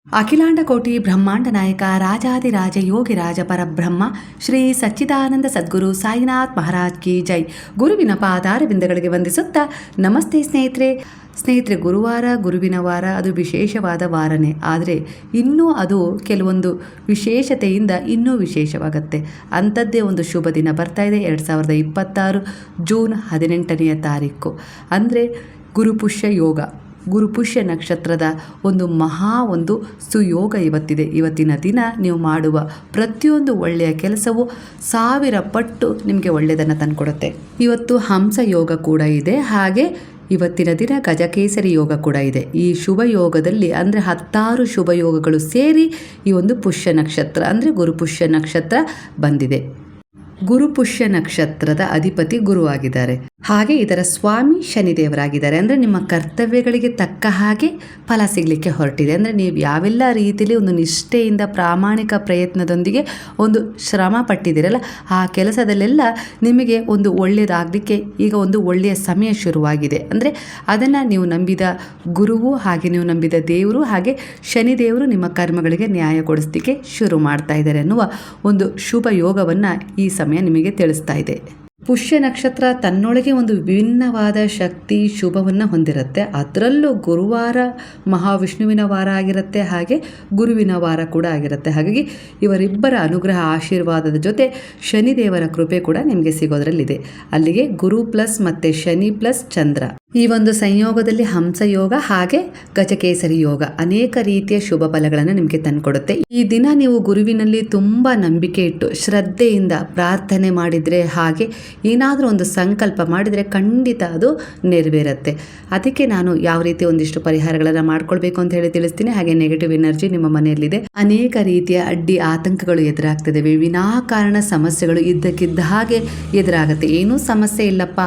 ಅಖಿಲಾಂಡ ಕೋಟಿ ಬ್ರಹ್ಮಾಂಡ ನಾಯಕ ರಾಜಾದಿರಾಜ ಯೋಗಿರಾಜ ಪರಬ್ರಹ್ಮ ಶ್ರೀ ಸಚ್ಚಿದಾನಂದ ಸದ್ಗುರು ಸಾಯಿನಾಥ್ ಮಹಾರಾಜ್ ಕಿ ಜೈ. ಗುರುವಿನ ಪಾದಾರವಿಂದಗಳಿಗೆ ವಂದಿಸುತ್ತಾ ನಮಸ್ತೆ ಸ್ನೇಹಿತರೆ, ಗುರುವಾರ ಗುರುವಿನ ವಾರ, ಅದು ವಿಶೇಷವಾದ ವಾರನೇ. ಆದರೆ ಇನ್ನೂ ಅದು ಕೆಲವೊಂದು ವಿಶೇಷತೆಯಿಂದ ಇನ್ನೂ ವಿಶೇಷವಾಗುತ್ತೆ. ಅಂಥದ್ದೇ ಒಂದು ಶುಭ ದಿನ ಬರ್ತಾ ಇದೆ. 2026 ಜೂನ್ 18ನೇ ತಾರೀಕು, ಅಂದರೆ ಗುರುಪುಷ್ಯ ಯೋಗ, ಗುರುಪುಷ್ಯ ನಕ್ಷತ್ರದ ಒಂದು ಸುಯೋಗ ಇವತ್ತಿದೆ. ಇವತ್ತಿನ ದಿನ ನೀವು ಮಾಡುವ ಪ್ರತಿಯೊಂದು ಒಳ್ಳೆಯ ಕೆಲಸವು 1000 ಪಟ್ಟು ನಿಮಗೆ ಒಳ್ಳೆಯದನ್ನು ತಂದುಕೊಡುತ್ತೆ. ಇವತ್ತು ಹಂಸ ಯೋಗ ಕೂಡ ಇದೆ, ಹಾಗೆ ಇವತ್ತಿನ ದಿನ ಗಜಕೇಸರಿ ಯೋಗ ಕೂಡ ಇದೆ. ಈ ಶುಭ ಯೋಗದಲ್ಲಿ ಅಂದರೆ 16 ಶುಭ ಯೋಗಗಳು ಸೇರಿ ಈ ಒಂದು ಪುಷ್ಯ ನಕ್ಷತ್ರ ಅಂದರೆ ಗುರುಪುಷ್ಯ ನಕ್ಷತ್ರ ಬಂದಿದೆ. ಗುರುಪುಷ್ಯ ನಕ್ಷತ್ರದ ಅಧಿಪತಿ ಗುರುವಾಗಿದ್ದಾರೆ, ಹಾಗೆ ಇದರ ಸ್ವಾಮಿ ಶನಿದೇವರಾಗಿದ್ದಾರೆ. ಅಂದರೆ ನಿಮ್ಮ ಕರ್ತವ್ಯಗಳಿಗೆ ತಕ್ಕ ಹಾಗೆ ಫಲ ಸಿಗಲಿಕ್ಕೆ ಹೊರಟಿದೆ. ಅಂದರೆ ನೀವು ಯಾವೆಲ್ಲ ರೀತಿಯಲ್ಲಿ ಒಂದು ನಿಷ್ಠೆಯಿಂದ ಪ್ರಾಮಾಣಿಕ ಪ್ರಯತ್ನದೊಂದಿಗೆ ಒಂದು ಶ್ರಮ ಪಟ್ಟಿದ್ದೀರಲ್ಲ, ಆ ಕೆಲಸದಲ್ಲೆಲ್ಲ ನಿಮಗೆ ಒಂದು ಒಳ್ಳೆಯದಾಗಲಿಕ್ಕೆ ಈಗ ಒಂದು ಒಳ್ಳೆಯ ಸಮಯ ಶುರುವಾಗಿದೆ. ಅಂದರೆ ಅದನ್ನು ನೀವು ನಂಬಿದ ಗುರುವು, ಹಾಗೆ ನೀವು ನಂಬಿದ ದೇವರು, ಹಾಗೆ ಶನಿದೇವರು ನಿಮ್ಮ ಕರ್ಮಗಳಿಗೆ ನ್ಯಾಯ ಕೊಡಿಸಲಿಕ್ಕೆ ಶುರು ಮಾಡ್ತಾ ಇದ್ದಾರೆ ಅನ್ನುವ ಒಂದು ಶುಭ ಯೋಗವನ್ನು ಈ ಸಮಯ ನಿಮಗೆ ತಿಳಿಸ್ತಾ ಇದೆ. ಪುಷ್ಯ ನಕ್ಷತ್ರ ತನ್ನೊಳಗೆ ಒಂದು ವಿಭಿನ್ನವಾದ ಶಕ್ತಿ ಶುಭವನ್ನು ಹೊಂದಿರುತ್ತೆ. ಅದರಲ್ಲೂ ಗುರುವಾರ ಮಹಾವಿಷ್ಣುವಿನ ವಾರ ಆಗಿರುತ್ತೆ, ಹಾಗೆ ಗುರುವಿನ ವಾರ ಕೂಡ ಆಗಿರುತ್ತೆ. ಹಾಗಾಗಿ ಇವರಿಬ್ಬರ ಅನುಗ್ರಹ ಆಶೀರ್ವಾದದ ಜೊತೆ ಶನಿದೇವರ ಕೃಪೆ ಕೂಡ ನಿಮಗೆ ಸಿಗೋದ್ರಲ್ಲಿದೆ. ಅಲ್ಲಿಗೆ ಗುರು ಪ್ಲಸ್ ಮತ್ತು ಶನಿ ಪ್ಲಸ್ ಚಂದ್ರ, ಈ ಒಂದು ಸಂಯೋಗದಲ್ಲಿ ಹಂಸಯೋಗ ಹಾಗೆ ಗಜಕೇಸರಿ ಯೋಗ ಅನೇಕ ರೀತಿಯ ಶುಭ ಫಲಗಳನ್ನು ನಿಮಗೆ ತಂದುಕೊಡುತ್ತೆ. ಈ ದಿನ ನೀವು ಗುರುವಿನಲ್ಲಿ ತುಂಬ ನಂಬಿಕೆ ಇಟ್ಟು ಶ್ರದ್ಧೆಯಿಂದ ಪ್ರಾರ್ಥನೆ ಮಾಡಿದರೆ, ಹಾಗೆ ಏನಾದರೂ ಒಂದು ಸಂಕಲ್ಪ ಮಾಡಿದರೆ ಖಂಡಿತ ಅದು ನೆರವೇರುತ್ತೆ. ಅದಕ್ಕೆ ನಾನು ಯಾವ ರೀತಿ ಒಂದಿಷ್ಟು ಪರಿಹಾರಗಳನ್ನು ಮಾಡ್ಕೊಳ್ಬೇಕು ಅಂತ ಹೇಳಿ ತಿಳಿಸ್ತೀನಿ. ಹಾಗೆ ನೆಗೆಟಿವ್ ಎನರ್ಜಿ ನಿಮ್ಮ ಮನೆಯಲ್ಲಿದೆ, ಅನೇಕ ರೀತಿಯ ಅಡ್ಡಿ ಆತಂಕಗಳು ಎದುರಾಗ್ತಿದ್ದಾವೆ, ವಿನಾಕಾರಣ ಸಮಸ್ಯೆಗಳು ಇದ್ದಕ್ಕಿದ್ದ ಹಾಗೆ ಎದುರಾಗುತ್ತೆ. ಏನೂ ಸಮಸ್ಯೆ ಇಲ್ಲಪ್ಪ,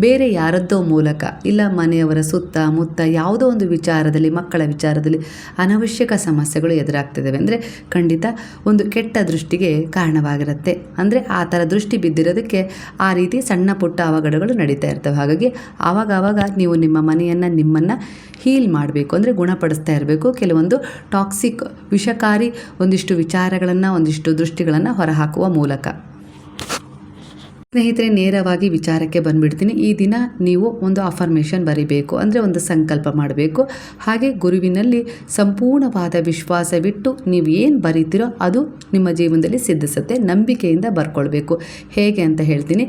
ಬೇರೆ ಯಾರದ್ದೋ ಮೂಲಕ ಇಲ್ಲ ಮನೆಯವರ ಸುತ್ತಮುತ್ತ ಯಾವುದೋ ಒಂದು ವಿಚಾರದಲ್ಲಿ, ಮಕ್ಕಳ ವಿಚಾರದಲ್ಲಿ ಅನವಶ್ಯಕ ಸಮಸ್ಯೆಗಳು ಎದುರಾಗ್ತಿದ್ದಾವೆ ಅಂದರೆ ಖಂಡಿತ ಒಂದು ಕೆಟ್ಟ ದೃಷ್ಟಿಗೆ ಕಾರಣವಾಗಿರುತ್ತೆ. ಅಂದರೆ ಆ ಥರ ದೃಷ್ಟಿ ಬಿದ್ದಿರೋದಕ್ಕೆ ಆ ರೀತಿ ಸಣ್ಣ ಪುಟ್ಟ ಅವಘಡಗಳು ನಡೀತಾ ಇರ್ತವೆ. ಹಾಗಾಗಿ ಆವಾಗ ನೀವು ನಿಮ್ಮ ಮನೆಯನ್ನು, ನಿಮ್ಮನ್ನು ಹೀಲ್ ಮಾಡಬೇಕು, ಅಂದರೆ ಗುಣಪಡಿಸ್ತಾ ಇರಬೇಕು. ಕೆಲವೊಂದು ಟಾಕ್ಸಿಕ್ ವಿಷಕಾರಿ ಒಂದಿಷ್ಟು ವಿಚಾರಗಳನ್ನು, ಒಂದಿಷ್ಟು ದೃಷ್ಟಿಗಳನ್ನು ಹೊರಹಾಕುವ ಮೂಲಕ. ಸ್ನೇಹಿತರೆ, ನೇರವಾಗಿ ವಿಚಾರಕ್ಕೆ ಬಂದುಬಿಡ್ತೀನಿ. ಈ ದಿನ ನೀವು ಒಂದು ಅಫರ್ಮೇಷನ್ ಬರೀಬೇಕು, ಅಂದರೆ ಒಂದು ಸಂಕಲ್ಪ ಮಾಡಬೇಕು. ಹಾಗೆ ಗುರುವಿನಲ್ಲಿ ಸಂಪೂರ್ಣವಾದ ವಿಶ್ವಾಸವಿಟ್ಟು ನೀವು ಏನು ಬರೀತೀರೋ ಅದು ನಿಮ್ಮ ಜೀವನದಲ್ಲಿ ಸಿದ್ಧಿಸುತ್ತೆ. ನಂಬಿಕೆಯಿಂದ ಬರ್ಕೊಳ್ಬೇಕು. ಹೇಗೆ ಅಂತ ಹೇಳ್ತೀನಿ.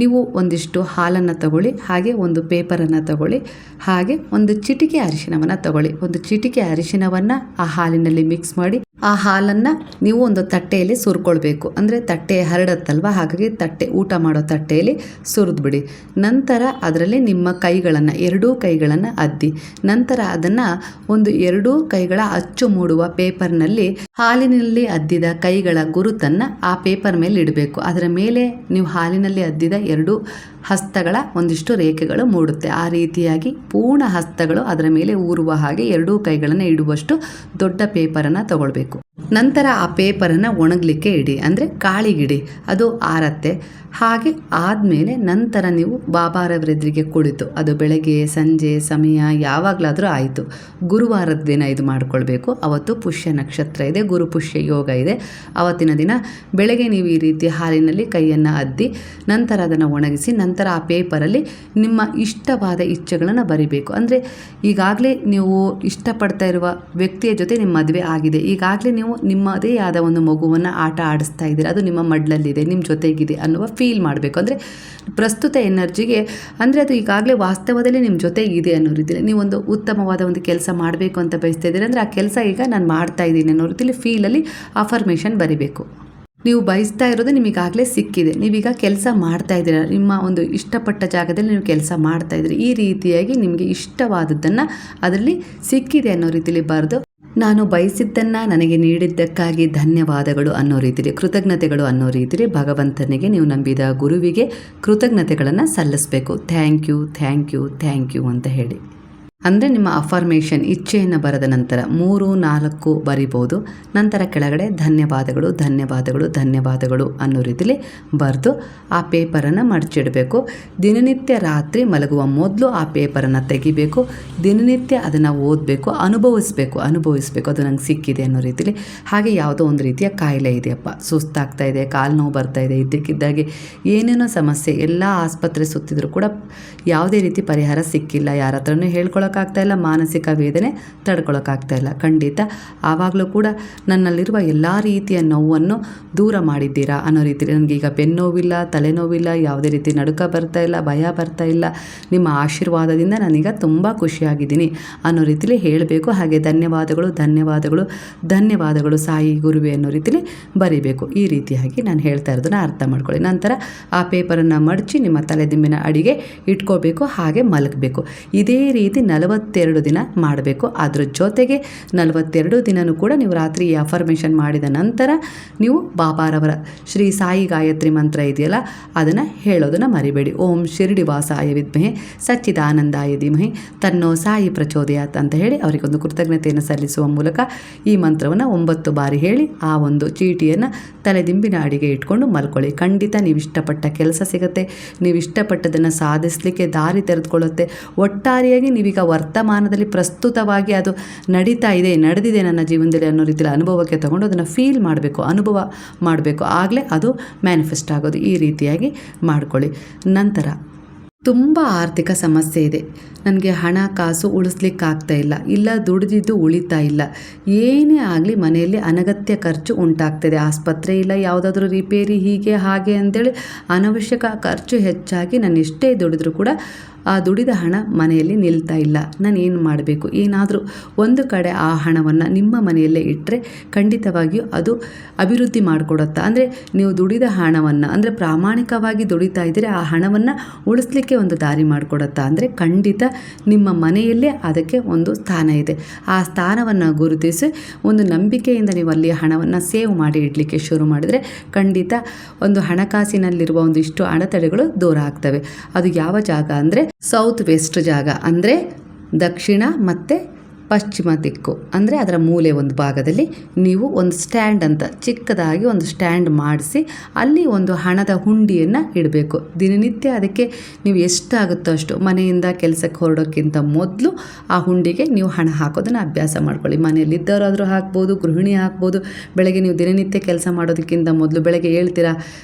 ನೀವು ಒಂದಿಷ್ಟು ಹಾಲನ್ನು ತಗೊಳ್ಳಿ, ಹಾಗೆ ಒಂದು ಪೇಪರನ್ನು ತಗೊಳ್ಳಿ, ಹಾಗೆ ಒಂದು ಚಿಟಿಕೆ ಅರಿಶಿಣವನ್ನು ತಗೊಳ್ಳಿ. ಒಂದು ಚಿಟಿಕೆ ಅರಿಶಿಣವನ್ನು ಆ ಹಾಲಿನಲ್ಲಿ ಮಿಕ್ಸ್ ಮಾಡಿ ಆ ಹಾಲನ್ನು ನೀವು ಒಂದು ತಟ್ಟೆಯಲ್ಲಿ ಸುರ್ಕೊಳ್ಬೇಕು. ಅಂದರೆ ತಟ್ಟೆ ಹರಡುತ್ತಲ್ವ, ಹಾಗಾಗಿ ಊಟ ಮಾಡೋ ತಟ್ಟೆಯಲ್ಲಿ ಸುರಿದ್ಬಿಡಿ. ನಂತರ ಅದರಲ್ಲಿ ನಿಮ್ಮ ಕೈಗಳನ್ನು, ಎರಡೂ ಕೈಗಳನ್ನು ಅದ್ದಿ, ನಂತರ ಅದನ್ನು ಒಂದು ಎರಡೂ ಕೈಗಳ ಅಚ್ಚು ಮೂಡುವ ಪೇಪರ್ನಲ್ಲಿ ಹಾಲಿನಲ್ಲಿ ಅದ್ದಿದ ಕೈಗಳ ಗುರುತನ್ನು ಆ ಪೇಪರ್ ಮೇಲೆ ಇಡಬೇಕು. ಅದರ ಮೇಲೆ ನೀವು ಹಾಲಿನಲ್ಲಿ ಅದ್ದಿದ ಎರಡೂ ಹಸ್ತಗಳ ಒಂದಿಷ್ಟು ರೇಖೆಗಳು ಮೂಡುತ್ತೆ. ಆ ರೀತಿಯಾಗಿ ಪೂರ್ಣ ಹಸ್ತಗಳು ಅದರ ಮೇಲೆ ಊರುವ ಹಾಗೆ ಎರಡೂ ಕೈಗಳನ್ನು ಇಡುವಷ್ಟು ದೊಡ್ಡ ಪೇಪರನ್ನು ತಗೊಳ್ಬೇಕು. ನಂತರ ಆ ಪೇಪರನ್ನು ಒಣಗಲಿಕ್ಕೆ ಇಡಿ, ಅಂದರೆ ಕಾಳಿಗಿಡಿ, ಅದು ಆರತ್ತೆ. ಹಾಗೆ ಆದಮೇಲೆ ನಂತರ ನೀವು ಬಾಬಾರವರೆದುರಿಗೆ ಕುಳಿತು, ಅದು ಬೆಳಗ್ಗೆ ಸಂಜೆ ಸಮಯ ಯಾವಾಗಲಾದರೂ ಆಯಿತು, ಗುರುವಾರದ ದಿನ ಇದು ಮಾಡಿಕೊಳ್ಬೇಕು. ಅವತ್ತು ಪುಷ್ಯ ನಕ್ಷತ್ರ ಇದೆ, ಗುರುಪುಷ್ಯ ಯೋಗ ಇದೆ. ಅವತ್ತಿನ ದಿನ ಬೆಳಗ್ಗೆ ನೀವು ಈ ರೀತಿ ಹಾಲಿನಲ್ಲಿ ಕೈಯನ್ನು ಅದ್ದಿ ನಂತರ ಅದನ್ನು ಒಣಗಿಸಿ, ನಂತರ ಆ ಪೇಪರಲ್ಲಿ ನಿಮ್ಮ ಇಷ್ಟವಾದ ಇಚ್ಛೆಗಳನ್ನು ಬರಿಬೇಕು. ಅಂದರೆ ಈಗಾಗಲೇ ನೀವು ಇಷ್ಟಪಡ್ತಾ ಇರುವ ವ್ಯಕ್ತಿಯ ಜೊತೆ ನಿಮ್ಮ ಮದುವೆ ಆಗಿದೆ, ಈಗಾಗಲೇ ನೀವು ನಿಮ್ಮದೇ ಆದ ಒಂದು ಮಗುವನ್ನು ಆಟ ಆಡಿಸ್ತಾ ಇದ್ದೀರಿ, ಅದು ನಿಮ್ಮ ಮಡ್ಲಲ್ಲಿದೆ, ನಿಮ್ಮ ಜೊತೆಗಿದೆ ಅನ್ನುವ ಫೀಲ್ ಮಾಡಬೇಕು. ಅಂದರೆ ಪ್ರಸ್ತುತ ಎನರ್ಜಿಗೆ, ಅಂದರೆ ಅದು ಈಗಾಗಲೇ ವಾಸ್ತವದಲ್ಲಿ ನಿಮ್ಮ ಜೊತೆಗಿದೆ ಅನ್ನೋ ರೀತಿಯಲ್ಲಿ ನೀವೊಂದು ಉತ್ತಮವಾದ ಒಂದು ಕೆಲಸ ಮಾಡಬೇಕು ಅಂತ ಬಯಸ್ತಾ ಇದ್ದೀರಿ. ಅಂದರೆ ಆ ಕೆಲಸ ಈಗ ನಾನು ಮಾಡ್ತಾ ಇದ್ದೀನಿ ಅನ್ನೋ ರೀತಿಯಲ್ಲಿ ಫೀಲಲ್ಲಿ ಅಫರ್ಮೇಷನ್ ಬರಿಬೇಕು. ನೀವು ಬಯಸ್ತಾ ಇರೋದು ನಿಮಗಾಗಲೇ ಸಿಕ್ಕಿದೆ, ನೀವೀಗ ಕೆಲಸ ಮಾಡ್ತಾ ಇದ್ದೀರ, ನಿಮ್ಮ ಒಂದು ಇಷ್ಟಪಟ್ಟ ಜಾಗದಲ್ಲಿ ನೀವು ಕೆಲಸ ಮಾಡ್ತಾ ಇದ್ದೀರಿ. ಈ ರೀತಿಯಾಗಿ ನಿಮಗೆ ಇಷ್ಟವಾದದ್ದನ್ನು ಅದರಲ್ಲಿ ಸಿಕ್ಕಿದೆ ಅನ್ನೋ ರೀತಿಯಲ್ಲಿ ಬರೆದು, ನಾನು ಬಯಸಿದ್ದನ್ನು ನನಗೆ ನೀಡಿದ್ದಕ್ಕಾಗಿ ಧನ್ಯವಾದಗಳು ಅನ್ನೋ ರೀತಿಯಲ್ಲಿ, ಕೃತಜ್ಞತೆಗಳು ಅನ್ನೋ ರೀತಿಯಲ್ಲಿ ಭಗವಂತನಿಗೆ, ನೀವು ನಂಬಿದ ಗುರುವಿಗೆ ಕೃತಜ್ಞತೆಗಳನ್ನು ಸಲ್ಲಿಸಬೇಕು. ಥ್ಯಾಂಕ್ ಯು ಅಂತ ಹೇಳಿ. ಅಂದರೆ ನಿಮ್ಮ ಅಫರ್ಮೇಷನ್ ಇಚ್ಛೆಯನ್ನು ಬರೆದ ನಂತರ 3-4 ಬರಿಬೋದು. ನಂತರ ಕೆಳಗಡೆ ಧನ್ಯವಾದಗಳು ಧನ್ಯವಾದಗಳು ಧನ್ಯವಾದಗಳು ಅನ್ನೋ ರೀತಿಲಿ ಬರೆದು ಆ ಪೇಪರನ್ನು ಮಡಚಿಡಬೇಕು. ದಿನನಿತ್ಯ ರಾತ್ರಿ ಮಲಗುವ ಮೊದಲು ಆ ಪೇಪರನ್ನು ತೆಗಿಬೇಕು. ದಿನನಿತ್ಯ ಅದನ್ನು ಓದಬೇಕು, ಅನುಭವಿಸಬೇಕು ಅದು ನಂಗೆ ಸಿಕ್ಕಿದೆ ಅನ್ನೋ ರೀತಿಲಿ. ಹಾಗೆ ಯಾವುದೋ ಒಂದು ರೀತಿಯ ಕಾಯಿಲೆ ಇದೆಯಪ್ಪ, ಸುಸ್ತಾಗ್ತಾ ಇದೆ, ಕಾಲು ನೋವು ಬರ್ತಾ ಇದೆ, ಇದ್ದಕ್ಕಿದ್ದಾಗೆ ಏನೇನೋ ಸಮಸ್ಯೆ, ಎಲ್ಲ ಆಸ್ಪತ್ರೆ ಸುತ್ತಿದ್ರು ಕೂಡ ಯಾವುದೇ ರೀತಿ ಪರಿಹಾರ ಸಿಕ್ಕಿಲ್ಲ, ಯಾರ ಹತ್ರನೂ ಹೇಳ್ಕೊಳಕ್ಕಾಗ್ತಾಯಿಲ್ಲ, ಮಾನಸಿಕ ವೇದನೆ ತಡ್ಕೊಳಕ್ಕಾಗ್ತಾಯಿಲ್ಲ. ಖಂಡಿತ ಆವಾಗಲೂ ಕೂಡ ನನ್ನಲ್ಲಿರುವ ಎಲ್ಲ ರೀತಿಯ ನೋವನ್ನು ದೂರ ಮಾಡಿದ್ದೀರಾ ಅನ್ನೋ ರೀತಿಯಲ್ಲಿ. ನನಗೀಗ ಬೆನ್ನೋವಿಲ್ಲ, ತಲೆನೋವಿಲ್ಲ, ಯಾವುದೇ ರೀತಿ ನಡುಕ ಬರ್ತಾ ಇಲ್ಲ, ಭಯ ಬರ್ತಾ ಇಲ್ಲ, ನಿಮ್ಮ ಆಶೀರ್ವಾದದಿಂದ ನಾನೀಗ ತುಂಬ ಖುಷಿಯಾಗಿದ್ದೀನಿ ಅನ್ನೋ ರೀತಿಲಿ ಹೇಳಬೇಕು. ಹಾಗೆ ಧನ್ಯವಾದಗಳು ಧನ್ಯವಾದಗಳು ಧನ್ಯವಾದಗಳು ಸಾಯಿ ಗುರುವೆ ಅನ್ನೋ ರೀತಿಲಿ ಬರಿಬೇಕು. ಈ ರೀತಿಯಾಗಿ ನಾನು ಹೇಳ್ತಾ ಇರೋದನ್ನ ಅರ್ಥ ಮಾಡ್ಕೊಳ್ಳಿ. ನಂತರ ಆ ಪೇಪರನ್ನು ಮಡಚಿ ನಿಮ್ಮ ತಲೆದಿಂಬಿನ ಅಡಿಗೆ ಇಟ್ಕೋಬೇಕು, ಹಾಗೆ ಮಲಗಬೇಕು. ಇದೇ ರೀತಿ 42 ದಿನ ಮಾಡಬೇಕು. ಅದ್ರ ಜೊತೆಗೆ 42 ದಿನವೂ ಕೂಡ ನೀವು ರಾತ್ರಿ ಈ ಅಫರ್ಮೇಷನ್ ಮಾಡಿದ ನಂತರ ನೀವು ಬಾಬಾರವರ ಶ್ರೀ ಸಾಯಿ ಗಾಯತ್ರಿ ಮಂತ್ರ ಇದೆಯಲ್ಲ ಅದನ್ನು ಹೇಳೋದನ್ನು ಮರಿಬೇಡಿ. ಓಂ ಶಿರಡಿವಾಸಾಯ ವಿದ್ಮಹೆ ಸಚ್ಚಿದಾನಂದಾಯ ಧೀಮಹಿ ತನ್ನೋ ಸಾಯಿ ಪ್ರಚೋದಯಾತ್ ಅಂತ ಹೇಳಿ ಅವರಿಗೊಂದು ಕೃತಜ್ಞತೆಯನ್ನು ಸಲ್ಲಿಸುವ ಮೂಲಕ ಈ ಮಂತ್ರವನ್ನು 9 ಬಾರಿ ಹೇಳಿ ಆ ಒಂದು ಚೀಟಿಯನ್ನು ತಲೆದಿಂಬಿನ ಅಡಿಗೆ ಇಟ್ಕೊಂಡು ಮಲ್ಕೊಳ್ಳಿ. ಖಂಡಿತ ನೀವು ಇಷ್ಟಪಟ್ಟ ಕೆಲಸ ಸಿಗುತ್ತೆ, ನೀವು ಇಷ್ಟಪಟ್ಟದನ್ನು ಸಾಧಿಸಲಿಕ್ಕೆ ದಾರಿ ತೆರೆದುಕೊಳ್ಳುತ್ತೆ. ಒಟ್ಟಾರೆಯಾಗಿ ನೀವೀಗ ವರ್ತಮಾನದಲ್ಲಿ ಪ್ರಸ್ತುತವಾಗಿ ಅದು ನಡೆದಿದೆ ನನ್ನ ಜೀವನದಲ್ಲಿ ಅನ್ನೋ ರೀತಿಯಲ್ಲಿ ಅನುಭವಕ್ಕೆ ತಗೊಂಡು ಅದನ್ನು ಫೀಲ್ ಮಾಡಬೇಕು, ಅನುಭವ ಮಾಡಬೇಕು. ಆಗಲೇ ಅದು ಮ್ಯಾನಿಫೆಸ್ಟ್ ಆಗೋದು. ಈ ರೀತಿಯಾಗಿ ಮಾಡ್ಕೊಳ್ಳಿ. ನಂತರ ತುಂಬ ಆರ್ಥಿಕ ಸಮಸ್ಯೆ ಇದೆ, ನನಗೆ ಹಣ ಕಾಸು ಉಳಿಸ್ಲಿಕ್ಕಾಗ್ತಾ ಇಲ್ಲ ದುಡಿದಿದ್ದು ಉಳಿತಾ ಇಲ್ಲ, ಏನೇ ಆಗಲಿ ಮನೆಯಲ್ಲಿ ಅನಗತ್ಯ ಖರ್ಚು ಉಂಟಾಗ್ತಿದೆ, ಆಸ್ಪತ್ರೆ ಇಲ್ಲ, ಯಾವುದಾದ್ರೂ ರಿಪೇರಿ, ಹೀಗೆ ಹಾಗೆ ಅಂತೇಳಿ ಅನವಶ್ಯಕ ಖರ್ಚು ಹೆಚ್ಚಾಗಿ ನಾನು ಎಷ್ಟೇ ದುಡಿದ್ರೂ ಕೂಡ ಆ ದುಡಿದ ಹಣ ಮನೆಯಲ್ಲಿ ನಿಲ್ತಾ ಇಲ್ಲ. ನಾನು ಏನು ಮಾಡಬೇಕು? ಏನಾದರೂ ಒಂದು ಕಡೆ ಆ ಹಣವನ್ನು ನಿಮ್ಮ ಮನೆಯಲ್ಲೇ ಇಟ್ಟರೆ ಖಂಡಿತವಾಗಿಯೂ ಅದು ಅಭಿವೃದ್ಧಿ ಮಾಡಿಕೊಡುತ್ತಾ? ಅಂದರೆ ನೀವು ದುಡಿದ ಹಣವನ್ನು, ಅಂದರೆ ಪ್ರಾಮಾಣಿಕವಾಗಿ ದುಡಿತಾ ಇದ್ದರೆ ಆ ಹಣವನ್ನು ಉಳಿಸ್ಲಿಕ್ಕೆ ಒಂದು ದಾರಿ ಮಾಡಿಕೊಡುತ್ತಾ? ಅಂದರೆ ಖಂಡಿತ ನಿಮ್ಮ ಮನೆಯಲ್ಲೇ ಅದಕ್ಕೆ ಒಂದು ಸ್ಥಾನ ಇದೆ. ಆ ಸ್ಥಾನವನ್ನು ಗುರುತಿಸಿ ಒಂದು ನಂಬಿಕೆಯಿಂದ ನೀವು ಅಲ್ಲಿ ಹಣವನ್ನು ಸೇವ್ ಮಾಡಿ ಇಡಲಿಕ್ಕೆ ಶುರು ಮಾಡಿದರೆ ಖಂಡಿತ ಒಂದು ಹಣಕಾಸಿನಲ್ಲಿರುವ ಒಂದಿಷ್ಟು ಅಡೆತಡೆಗಳು ದೂರ ಆಗ್ತವೆ. ಅದು ಯಾವ ಜಾಗ ಅಂದರೆ ಸೌತ್ ವೆಸ್ಟ್ ಜಾಗ, ಅಂದರೆ ದಕ್ಷಿಣ ಮತ್ತು ಪಶ್ಚಿಮ ದಿಕ್ಕು, ಅಂದರೆ ಅದರ ಮೂಲೆ ಒಂದು ಭಾಗದಲ್ಲಿ ನೀವು ಒಂದು ಸ್ಟ್ಯಾಂಡ್ ಅಂತ ಚಿಕ್ಕದಾಗಿ ಒಂದು ಸ್ಟ್ಯಾಂಡ್ ಮಾಡಿಸಿ ಅಲ್ಲಿ ಒಂದು ಹಣದ ಹುಂಡಿಯನ್ನು ಇಡಬೇಕು. ದಿನನಿತ್ಯ ಅದಕ್ಕೆ ನೀವು ಎಷ್ಟಾಗುತ್ತೋ ಅಷ್ಟು, ಮನೆಯಿಂದ ಕೆಲಸಕ್ಕೆ ಹೊರಡೋಕ್ಕಿಂತ ಮೊದಲು ಆ ಹುಂಡಿಗೆ ನೀವು ಹಣ ಹಾಕೋದನ್ನು ಅಭ್ಯಾಸ ಮಾಡ್ಕೊಳ್ಳಿ. ಮನೆಯಲ್ಲಿದ್ದವರಾದರೂ ಹಾಕ್ಬೋದು, ಗೃಹಿಣಿ ಹಾಕ್ಬೋದು. ಬೆಳಗ್ಗೆ ನೀವು ದಿನನಿತ್ಯ ಕೆಲಸ ಮಾಡೋದಕ್ಕಿಂತ ಮೊದಲು, ಬೆಳಗ್ಗೆ ಹೇಳ್ತೀರಾ,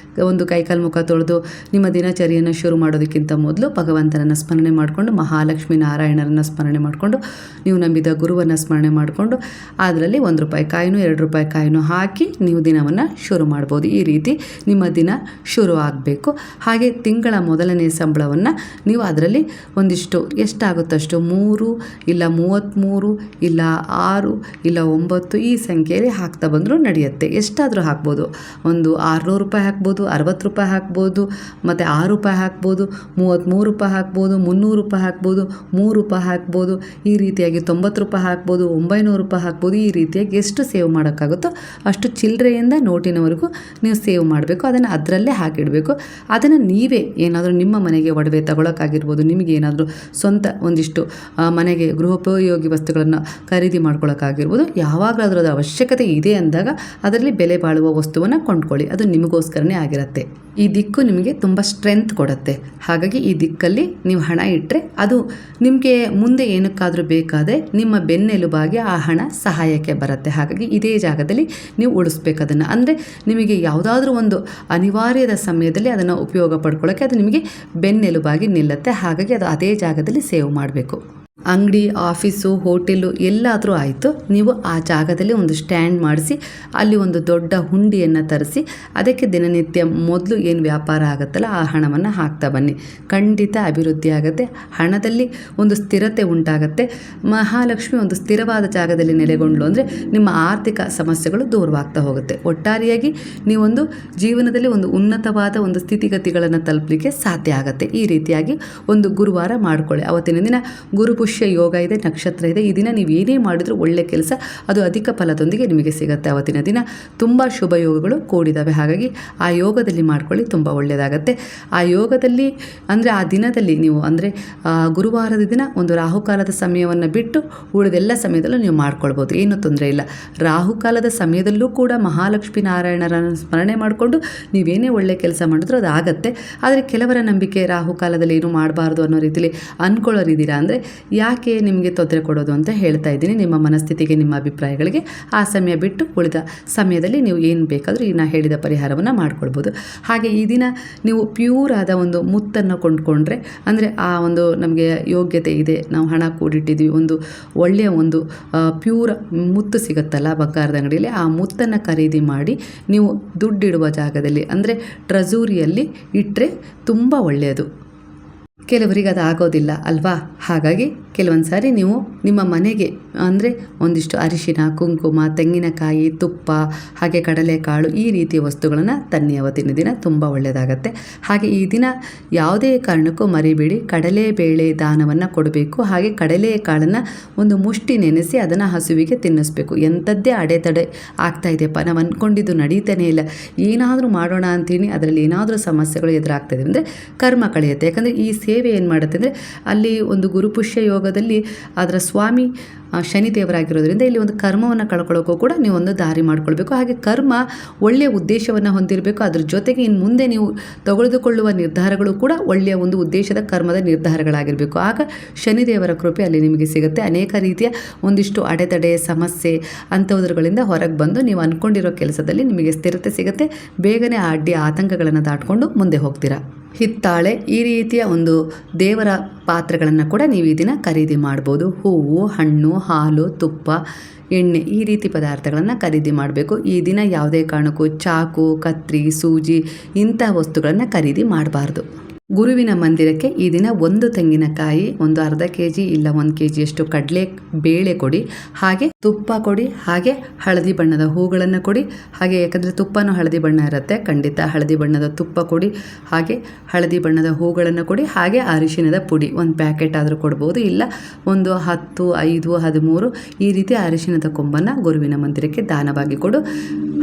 ಒಂದು ಕೈಕಾಲು ಮುಖ ತೊಳೆದು ನಿಮ್ಮ ದಿನಚರಿಯನ್ನು ಶುರು ಮಾಡೋದಕ್ಕಿಂತ ಮೊದಲು ಭಗವಂತನನ್ನು ಸ್ಮರಣೆ ಮಾಡಿಕೊಂಡು, ಮಹಾಲಕ್ಷ್ಮೀ ನಾರಾಯಣರನ್ನು ಸ್ಮರಣೆ ಮಾಡಿಕೊಂಡು, ನೀವು ನಂಬಿದ ಗುರುವನ್ನು ಸ್ಮರಣೆ ಮಾಡಿಕೊಂಡು ಅದರಲ್ಲಿ ₹1 ಕಾಯಿನೋ ₹2 ಕಾಯಿನೋ ಹಾಕಿ ನೀವು ದಿನವನ್ನು ಶುರು ಮಾಡ್ಬೋದು. ಈ ರೀತಿ ನಿಮ್ಮ ದಿನ ಶುರು ಆಗಬೇಕು. ಹಾಗೆ ತಿಂಗಳ ಮೊದಲನೇ ಸಂಬಳವನ್ನು ನೀವು ಅದರಲ್ಲಿ ಒಂದಿಷ್ಟು ಎಷ್ಟಾಗುತ್ತಷ್ಟು 3 ಇಲ್ಲ 33 ಇಲ್ಲ 6 ಇಲ್ಲ 9 ಈ ಸಂಖ್ಯೆಯಲ್ಲಿ ಹಾಕ್ತಾ ಬಂದರೂ ನಡೆಯುತ್ತೆ. ಎಷ್ಟಾದರೂ ಹಾಕ್ಬೋದು. ಒಂದು ₹600 ಹಾಕ್ಬೋದು, ₹60 ಹಾಕ್ಬೋದು, ಮತ್ತು ₹6 ಹಾಕ್ಬೋದು, ₹33 ಹಾಕ್ಬೋದು, ₹300 ಹಾಕ್ಬೋದು, ₹3 ಹಾಕ್ಬೋದು. ಈ ರೀತಿಯಾಗಿ ₹90 ಹಾಕ್ಬೋದು, ₹900 ಹಾಕ್ಬೋದು. ಈ ರೀತಿಯಾಗಿ ಎಷ್ಟು ಸೇವ್ ಮಾಡೋಕ್ಕಾಗುತ್ತೋ ಅಷ್ಟು ಚಿಲ್ಲರೆಯಿಂದ ನೋಟಿನವರೆಗೂ ನೀವು ಸೇವ್ ಮಾಡಬೇಕು. ಅದನ್ನು ಅದರಲ್ಲೇ ಹಾಕಿಡಬೇಕು. ಅದನ್ನು ನೀವೇ ಏನಾದರೂ ನಿಮ್ಮ ಮನೆಗೆ ಒಡವೆ ತಗೊಳ್ಳೋಕ್ಕಾಗಿರ್ಬೋದು, ನಿಮಗೆ ಏನಾದರೂ ಸ್ವಂತ ಒಂದಿಷ್ಟು ಮನೆಗೆ ಗೃಹೋಪಯೋಗಿ ವಸ್ತುಗಳನ್ನು ಖರೀದಿ ಮಾಡ್ಕೊಳ್ಳೋಕ್ಕಾಗಿರ್ಬೋದು, ಯಾವಾಗಲಾದರೂ ಅದರ ಅವಶ್ಯಕತೆ ಇದೆ ಅಂದಾಗ ಅದರಲ್ಲಿ ಬೆಲೆ ಬಾಳುವ ವಸ್ತುವನ್ನು ಕೊಂಡ್ಕೊಳ್ಳಿ. ಅದು ನಿಮಗೋಸ್ಕರನೇ ಆಗಿರುತ್ತೆ. ಈ ದಿಕ್ಕು ನಿಮಗೆ ತುಂಬ ಸ್ಟ್ರೆಂತ್ ಕೊಡುತ್ತೆ. ಹಾಗಾಗಿ ಈ ದಿಕ್ಕಲ್ಲಿ ನೀವು ಹಣ ಇಟ್ಟರೆ ಅದು ನಿಮಗೆ ಮುಂದೆ ಏನಕ್ಕಾದರೂ ಬೇಕಾದರೆ ನಿಮ್ಮ ಬೆನ್ನೆಲುಬಾಗಿ ಆ ಹಣ ಸಹಾಯಕ್ಕೆ ಬರುತ್ತೆ. ಹಾಗಾಗಿ ಇದೇ ಜಾಗದಲ್ಲಿ ನೀವು ಉಳಿಸ್ಬೇಕು ಅದನ್ನು. ಅಂದರೆ ನಿಮಗೆ ಯಾವುದಾದ್ರೂ ಒಂದು ಅನಿವಾರ್ಯದ ಸಮಯದಲ್ಲಿ ಅದನ್ನು ಉಪಯೋಗ ಪಡ್ಕೊಳ್ಳೋಕ್ಕೆ ಅದು ನಿಮಗೆ ಬೆನ್ನೆಲುಬಾಗಿ ನಿಲ್ಲುತ್ತೆ. ಹಾಗಾಗಿ ಅದು ಅದೇ ಜಾಗದಲ್ಲಿ ಸೇವ್ ಮಾಡಬೇಕು. ಅಂಗಡಿ, ಆಫೀಸು, ಹೋಟೆಲು ಎಲ್ಲಾದರೂ ಆಯಿತು, ನೀವು ಆ ಜಾಗದಲ್ಲಿ ಒಂದು ಸ್ಟ್ಯಾಂಡ್ ಮಾಡಿಸಿ ಅಲ್ಲಿ ಒಂದು ದೊಡ್ಡ ಹುಂಡಿಯನ್ನು ತರಿಸಿ ಅದಕ್ಕೆ ದಿನನಿತ್ಯ ಮೊದಲು ಏನು ವ್ಯಾಪಾರ ಆಗುತ್ತಲ್ಲ ಆ ಹಣವನ್ನು ಹಾಕ್ತಾ ಬನ್ನಿ. ಖಂಡಿತ ಅಭಿವೃದ್ಧಿ ಆಗುತ್ತೆ. ಹಣದಲ್ಲಿ ಒಂದು ಸ್ಥಿರತೆ ಉಂಟಾಗುತ್ತೆ. ಮಹಾಲಕ್ಷ್ಮಿ ಒಂದು ಸ್ಥಿರವಾದ ಜಾಗದಲ್ಲಿ ನೆಲೆಗೊಂಡ್ಲು ಅಂದರೆ ನಿಮ್ಮ ಆರ್ಥಿಕ ಸಮಸ್ಯೆಗಳು ದೂರವಾಗ್ತಾ ಹೋಗುತ್ತೆ. ಒಟ್ಟಾರೆಯಾಗಿ ನೀವೊಂದು ಜೀವನದಲ್ಲಿ ಒಂದು ಉನ್ನತವಾದ ಒಂದು ಸ್ಥಿತಿಗತಿಗಳನ್ನು ತಲುಪಲಿಕ್ಕೆ ಸಾಧ್ಯ ಆಗುತ್ತೆ. ಈ ರೀತಿಯಾಗಿ ಒಂದು ಗುರುವಾರ ಮಾಡ್ಕೊಳ್ಳಿ. ಅವತ್ತಿನ ದಿನ ಗುರು ಪುಷ್ಯ ಯೋಗ ಇದೆ, ನಕ್ಷತ್ರ ಇದೆ. ಈ ದಿನ ನೀವು ಏನೇ ಮಾಡಿದ್ರೂ ಒಳ್ಳೆ ಕೆಲಸ ಅದು ಅಧಿಕ ಫಲದೊಂದಿಗೆ ನಿಮಗೆ ಸಿಗುತ್ತೆ. ಅವತ್ತಿನ ದಿನ ತುಂಬ ಶುಭ ಯೋಗಗಳು ಕೂಡಿದ್ದಾವೆ. ಹಾಗಾಗಿ ಆ ಯೋಗದಲ್ಲಿ ಮಾಡ್ಕೊಳ್ಳಿ, ತುಂಬ ಒಳ್ಳೆಯದಾಗತ್ತೆ. ಆ ಯೋಗದಲ್ಲಿ ಅಂದರೆ ಆ ದಿನದಲ್ಲಿ ನೀವು ಅಂದರೆ ಗುರುವಾರದ ದಿನ ಒಂದು ರಾಹುಕಾಲದ ಸಮಯವನ್ನು ಬಿಟ್ಟು ಉಳಿದೆಲ್ಲ ಸಮಯದಲ್ಲೂ ನೀವು ಮಾಡ್ಕೊಳ್ಬೋದು, ಏನೂ ತೊಂದರೆ ಇಲ್ಲ. ರಾಹುಕಾಲದ ಸಮಯದಲ್ಲೂ ಕೂಡ ಮಹಾಲಕ್ಷ್ಮೀ ನಾರಾಯಣರನ್ನು ಸ್ಮರಣೆ ಮಾಡಿಕೊಂಡು ನೀವೇನೇ ಒಳ್ಳೆ ಕೆಲಸ ಮಾಡಿದ್ರೂ ಅದು ಆಗತ್ತೆ. ಆದರೆ ಕೆಲವರ ನಂಬಿಕೆ ರಾಹುಕಾಲದಲ್ಲಿ ಏನು ಮಾಡಬಾರ್ದು ಅನ್ನೋ ರೀತಿಯಲ್ಲಿ ಅಂದ್ಕೊಳ್ಳೋರಿದ್ದೀರಾ ಅಂದರೆ ಯಾಕೆ ನಿಮಗೆ ತೊಂದರೆ ಕೊಡೋದು ಅಂತ ಹೇಳ್ತಾ ಇದ್ದೀನಿ. ನಿಮ್ಮ ಮನಸ್ಥಿತಿಗೆ, ನಿಮ್ಮ ಅಭಿಪ್ರಾಯಗಳಿಗೆ ಆ ಸಮಯ ಬಿಟ್ಟು ಉಳಿದ ಸಮಯದಲ್ಲಿ ನೀವು ಏನು ಬೇಕಾದರೂ ಈ ನಾನು ಹೇಳಿದ ಪರಿಹಾರವನ್ನು ಮಾಡ್ಕೊಳ್ಬೋದು. ಹಾಗೆ ಈ ದಿನ ನೀವು ಪ್ಯೂರ್ ಆದ ಒಂದು ಮುತ್ತನ್ನು ಕೊಂಡ್ಕೊಂಡ್ರೆ ಅಂದರೆ ಆ ಒಂದು ನಮಗೆ ಯೋಗ್ಯತೆ ಇದೆ, ನಾವು ಹಣ ಕೂಡಿಟ್ಟಿದ್ವಿ, ಒಂದು ಒಳ್ಳೆಯ ಒಂದು ಪ್ಯೂರ್ ಮುತ್ತು ಸಿಗುತ್ತಲ್ಲ ಬಂಗಾರದ ಅಂಗಡಿಯಲ್ಲಿ, ಆ ಮುತ್ತನ್ನು ಖರೀದಿ ಮಾಡಿ ನೀವು ದುಡ್ಡಿಡುವ ಜಾಗದಲ್ಲಿ ಅಂದರೆ ಟ್ರೆಜೂರಿಯಲ್ಲಿ ಇಟ್ಟರೆ ತುಂಬ ಒಳ್ಳೆಯದು. ಕೆಲವರಿಗೆ ಅದು ಆಗೋದಿಲ್ಲ ಅಲ್ವಾ? ಹಾಗಾಗಿ ಕೆಲವೊಂದು ಸಾರಿ ನೀವು ನಿಮ್ಮ ಮನೆಗೆ ಅಂದರೆ ಒಂದಿಷ್ಟು ಅರಿಶಿನ, ಕುಂಕುಮ, ತೆಂಗಿನಕಾಯಿ, ತುಪ್ಪ, ಹಾಗೆ ಕಡಲೆಕಾಳು ಈ ರೀತಿಯ ವಸ್ತುಗಳನ್ನು ತನ್ನಿ. ಅವತ್ತಿನ ದಿನ ತುಂಬ ಒಳ್ಳೆಯದಾಗತ್ತೆ. ಹಾಗೆ ಈ ದಿನ ಯಾವುದೇ ಕಾರಣಕ್ಕೂ ಮರಿಬೇಡಿ, ಕಡಲೆಬೇಳೆ ದಾನವನ್ನು ಕೊಡಬೇಕು. ಹಾಗೆ ಕಡಲೆಕಾಳನ್ನು ಒಂದು ಮುಷ್ಟಿ ನೆನೆಸಿ ಅದನ್ನು ಹಸುವಿಗೆ ತಿನ್ನಿಸ್ಬೇಕು. ಎಂಥದ್ದೇ ಅಡೆತಡೆ ಆಗ್ತಾ ಇದೆಯಪ್ಪ, ನಾವು ಅಂದ್ಕೊಂಡಿದ್ದು ನಡೀತಾನೆ ಇಲ್ಲ, ಏನಾದರೂ ಮಾಡೋಣ ಅಂತೀನಿ, ಅದರಲ್ಲಿ ಏನಾದರೂ ಸಮಸ್ಯೆಗಳು ಎದುರಾಗ್ತಾಯಿದೆ ಅಂದರೆ ಕರ್ಮ ಕಳೆಯುತ್ತೆ. ಯಾಕಂದರೆ ಈ ಸೇವೆ ಏನು ಮಾಡುತ್ತೆ ಅಂದರೆ ಅಲ್ಲಿ ಒಂದು ಗುರುಪುಷ್ಯ ಯೋಗದಲ್ಲಿ ಅದರ ಸ್ವಾಮಿ ಶನಿದೇವರಾಗಿರೋದ್ರಿಂದ ಇಲ್ಲಿ ಒಂದು ಕರ್ಮವನ್ನು ಕಳ್ಕೊಳ್ಳೋಕ್ಕೂ ಕೂಡ ನೀವು ಒಂದು ದಾರಿ ಮಾಡ್ಕೊಳ್ಬೇಕು. ಹಾಗೆ ಕರ್ಮ ಒಳ್ಳೆಯ ಉದ್ದೇಶವನ್ನು ಹೊಂದಿರಬೇಕು. ಅದ್ರ ಜೊತೆಗೆ ಇನ್ನು ಮುಂದೆ ನೀವು ತೆಗೆದುಕೊಳ್ಳುವ ನಿರ್ಧಾರಗಳು ಕೂಡ ಒಳ್ಳೆಯ ಒಂದು ಉದ್ದೇಶದ ಕರ್ಮದ ನಿರ್ಧಾರಗಳಾಗಿರಬೇಕು. ಆಗ ಶನಿದೇವರ ಕೃಪೆ ಅಲ್ಲಿ ನಿಮಗೆ ಸಿಗುತ್ತೆ. ಅನೇಕ ರೀತಿಯ ಒಂದಿಷ್ಟು ಅಡೆತಡೆ, ಸಮಸ್ಯೆ ಅಂಥವುಗಳಿಂದ ಹೊರಗೆ ಬಂದು ನೀವು ಅಂದ್ಕೊಂಡಿರೋ ಕೆಲಸದಲ್ಲಿ ನಿಮಗೆ ಸ್ಥಿರತೆ ಸಿಗುತ್ತೆ. ಬೇಗನೆ ಆ ಅಡ್ಡಿ ಆತಂಕಗಳನ್ನು ದಾಟ್ಕೊಂಡು ಮುಂದೆ ಹೋಗ್ತೀರಾ. ಹಿತ್ತಾಳೆ ಈ ರೀತಿಯ ಒಂದು ದೇವರ ಪಾತ್ರೆಗಳನ್ನು ಕೂಡ ನೀವು ಈ ದಿನ ಖರೀದಿ ಮಾಡ್ಬೋದು. ಹೂವು, ಹಣ್ಣು, ಹಾಲು, ತುಪ್ಪ, ಎಣ್ಣೆ ಈ ರೀತಿ ಪದಾರ್ಥಗಳನ್ನು ಖರೀದಿ ಮಾಡಬೇಕು. ಈ ದಿನ ಯಾವುದೇ ಕಾರಣಕ್ಕೂ ಚಾಕು, ಕತ್ರಿ, ಸೂಜಿ ಇಂಥ ವಸ್ತುಗಳನ್ನು ಖರೀದಿ ಮಾಡಬಾರ್ದು. ಗುರುವಿನ ಮಂದಿರಕ್ಕೆ ಈ ದಿನ ಒಂದು ತೆಂಗಿನಕಾಯಿ, ಒಂದು ಅರ್ಧ kg ಇಲ್ಲ 1 kgಯಷ್ಟು ಕಡಲೆ ಬೇಳೆ ಕೊಡಿ. ಹಾಗೆ ತುಪ್ಪ ಕೊಡಿ. ಹಾಗೆ ಹಳದಿ ಬಣ್ಣದ ಹೂಗಳನ್ನು ಕೊಡಿ. ಹಾಗೆ ಯಾಕಂದರೆ ತುಪ್ಪನೂ ಹಳದಿ ಬಣ್ಣ ಇರುತ್ತೆ, ಖಂಡಿತ ಹಳದಿ ಬಣ್ಣದ ತುಪ್ಪ ಕೊಡಿ. ಹಾಗೆ ಹಳದಿ ಬಣ್ಣದ ಹೂಗಳನ್ನು ಕೊಡಿ. ಹಾಗೆ ಅರಿಶಿಣದ ಪುಡಿ 1 ಪ್ಯಾಕೆಟ್ ಆದರೂ ಕೊಡ್ಬೋದು, ಇಲ್ಲ ಒಂದು 10, 5, 13 ಈ ರೀತಿ ಅರಿಶಿಣದ ಕೊಂಬನ್ನು ಗುರುವಿನ ಮಂದಿರಕ್ಕೆ ದಾನವಾಗಿ ಕೊಡು.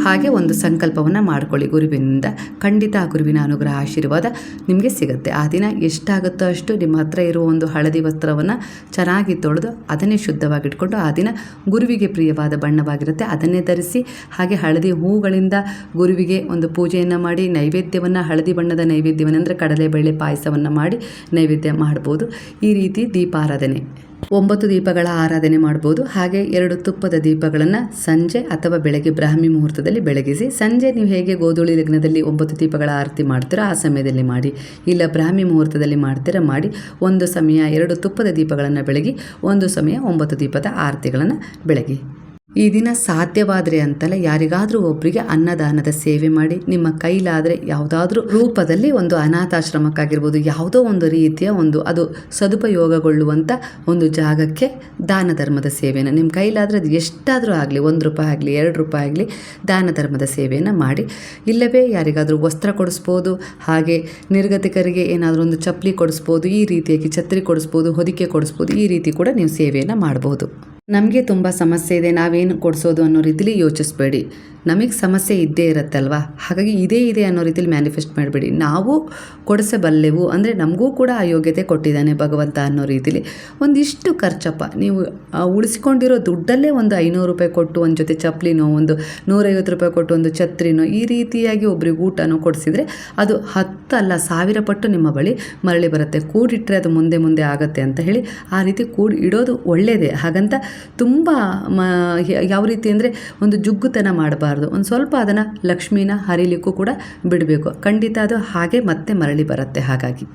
ಹಾಗೆ ಒಂದು ಸಂಕಲ್ಪವನ್ನು ಮಾಡ್ಕೊಳ್ಳಿ ಗುರುವಿನಿಂದ. ಖಂಡಿತ ಆ ಗುರುವಿನ ಅನುಗ್ರಹ, ಆಶೀರ್ವಾದ ನಿಮಗೆ ಸಿಗುತ್ತೆ. ಆ ದಿನ ಎಷ್ಟಾಗುತ್ತೋ ಅಷ್ಟು ನಿಮ್ಮ ಹತ್ರ ಇರುವ ಒಂದು ಹಳದಿ ವಸ್ತ್ರವನ್ನು ಚೆನ್ನಾಗಿ ತೊಳೆದು ಅದನ್ನೇ ಶುದ್ಧವಾಗಿಟ್ಕೊಂಡು, ಆ ದಿನ ಗುರುವಿಗೆ ಪ್ರಿಯವಾದ ಬಣ್ಣವಾಗಿರುತ್ತೆ ಅದನ್ನೇ ಧರಿಸಿ, ಹಾಗೆ ಹಳದಿ ಹೂಗಳಿಂದ ಗುರುವಿಗೆ ಒಂದು ಪೂಜೆಯನ್ನು ಮಾಡಿ ನೈವೇದ್ಯವನ್ನು, ಹಳದಿ ಬಣ್ಣದ ನೈವೇದ್ಯವನ್ನು ಅಂದರೆ ಕಡಲೆಬೇಳೆ ಪಾಯಸವನ್ನು ಮಾಡಿ ನೈವೇದ್ಯ ಮಾಡ್ಬೋದು. ಈ ರೀತಿ ದೀಪಾರಾಧನೆ 9 ದೀಪಗಳ ಆರಾಧನೆ ಮಾಡ್ಬೋದು. ಹಾಗೆ 2 ತುಪ್ಪದ ದೀಪಗಳನ್ನು ಸಂಜೆ ಅಥವಾ ಬೆಳಗ್ಗೆ ಬ್ರಾಹ್ಮಿ ಮುಹೂರ್ತದಲ್ಲಿ ಬೆಳಗಿಸಿ, ಸಂಜೆ ನೀವು ಹೇಗೆ ಗೋಧೂಳಿ ಲಗ್ನದಲ್ಲಿ 9 ದೀಪಗಳ ಆರತಿ ಮಾಡ್ತೀರೋ ಆ ಸಮಯದಲ್ಲಿ ಮಾಡಿ, ಇಲ್ಲ ಬ್ರಾಹ್ಮಿ ಮುಹೂರ್ತದಲ್ಲಿ ಮಾಡ್ತೀರಾ ಮಾಡಿ. ಒಂದು ಸಮಯ 2 ತುಪ್ಪದ ದೀಪಗಳನ್ನು ಬೆಳಗಿ, ಒಂದು ಸಮಯ 9 ದೀಪದ ಆರತಿಗಳನ್ನು ಬೆಳಗಿ. ಈ ದಿನ ಸಾಧ್ಯವಾದರೆ ಅಂತಲ್ಲ, ಯಾರಿಗಾದರೂ ಒಬ್ಬರಿಗೆ ಅನ್ನದಾನದ ಸೇವೆ ಮಾಡಿ. ನಿಮ್ಮ ಕೈಲಾದರೆ ಯಾವುದಾದ್ರೂ ರೂಪದಲ್ಲಿ ಒಂದು ಅನಾಥಾಶ್ರಮಕ್ಕಾಗಿರ್ಬೋದು, ಯಾವುದೋ ಒಂದು ರೀತಿಯ ಒಂದು ಅದು ಸದುಪಯೋಗಗೊಳ್ಳುವಂಥ ಒಂದು ಜಾಗಕ್ಕೆ ದಾನ ಧರ್ಮದ ಸೇವೆಯನ್ನು ನಿಮ್ಮ ಕೈಲಾದರೆ ಅದು ಎಷ್ಟಾದರೂ ಆಗಲಿ, 1 ರೂಪಾಯಿ ಆಗಲಿ 2 ರೂಪಾಯಿ ಆಗಲಿ ದಾನ ಧರ್ಮದ ಸೇವೆಯನ್ನು ಮಾಡಿ. ಇಲ್ಲವೇ ಯಾರಿಗಾದರೂ ವಸ್ತ್ರ ಕೊಡಿಸ್ಬೋದು, ಹಾಗೆ ನಿರ್ಗತಿಕರಿಗೆ ಏನಾದರೂ ಒಂದು ಚಪ್ಪಲಿ ಕೊಡಿಸ್ಬೋದು, ಈ ರೀತಿಯಾಗಿ ಛತ್ರಿ ಕೊಡಿಸ್ಬೋದು, ಹೊದಿಕೆ ಕೊಡಿಸ್ಬೋದು. ಈ ರೀತಿ ಕೂಡ ನೀವು ಸೇವೆಯನ್ನು ಮಾಡ್ಬೋದು. ನಮಗೆ ತುಂಬ ಸಮಸ್ಯೆ ಇದೆ, ನಾವೇನು ಕೊಡಿಸೋದು ಅನ್ನೋ ರೀತಿಲಿ ಯೋಚಿಸ್ಬೇಡಿ. ನಮಗೆ ಸಮಸ್ಯೆ ಇದ್ದೇ ಇರುತ್ತಲ್ವ, ಹಾಗಾಗಿ ಇದೇ ಇದೆ ಅನ್ನೋ ರೀತಿಲಿ ಮ್ಯಾನಿಫೆಸ್ಟ್ ಮಾಡಬೇಡಿ. ನಾವು ಕೊಡಿಸಬಲ್ಲೆವು ಅಂದರೆ ನಮಗೂ ಕೂಡ ಆ ಯೋಗ್ಯತೆ ಕೊಟ್ಟಿದ್ದಾನೆ ಭಗವಂತ ಅನ್ನೋ ರೀತಿಲಿ ಒಂದಿಷ್ಟು ಖರ್ಚಪ್ಪ, ನೀವು ಉಳಿಸ್ಕೊಂಡಿರೋ ದುಡ್ಡಲ್ಲೇ ಒಂದು 500 ರೂಪಾಯಿ ಕೊಟ್ಟು ಒಂದು ಜೊತೆ ಚಪ್ಪಲಿನೋ, ಒಂದು 150 ರೂಪಾಯಿ ಕೊಟ್ಟು ಒಂದು ಛತ್ರಿನೋ, ಈ ರೀತಿಯಾಗಿ ಒಬ್ರಿಗೆ ಊಟನೋ ಕೊಡಿಸಿದರೆ ಅದು 10 ಅಲ್ಲ 1000 ಪಟ್ಟು ನಿಮ್ಮ ಬಳಿ ಮರಳಿ ಬರುತ್ತೆ. ಕೂಡಿಟ್ಟರೆ ಅದು ಮುಂದೆ ಮುಂದೆ ಆಗುತ್ತೆ ಅಂತ ಹೇಳಿ ಆ ರೀತಿ ಕೂಡಿ ಇಡೋದು ಒಳ್ಳೆಯದೇ. ಹಾಗಂತ ತುಂಬ ಯಾವ ರೀತಿ ಅಂದರೆ ಒಂದು ಜುಗ್ಗುತನ ಮಾಡಬಾರ್ದು. ಒಂದು ಸ್ವಲ್ಪ ಅದನ್ನು ಲಕ್ಷ್ಮೀನ ಹರಿಲಿಕ್ಕೂ ಕೂಡ ಬಿಡಬೇಕು. ಖಂಡಿತ ಅದು ಹಾಗೆ ಮತ್ತೆ ಮರಳಿ ಬರುತ್ತೆ. ಹಾಗಾಗಿ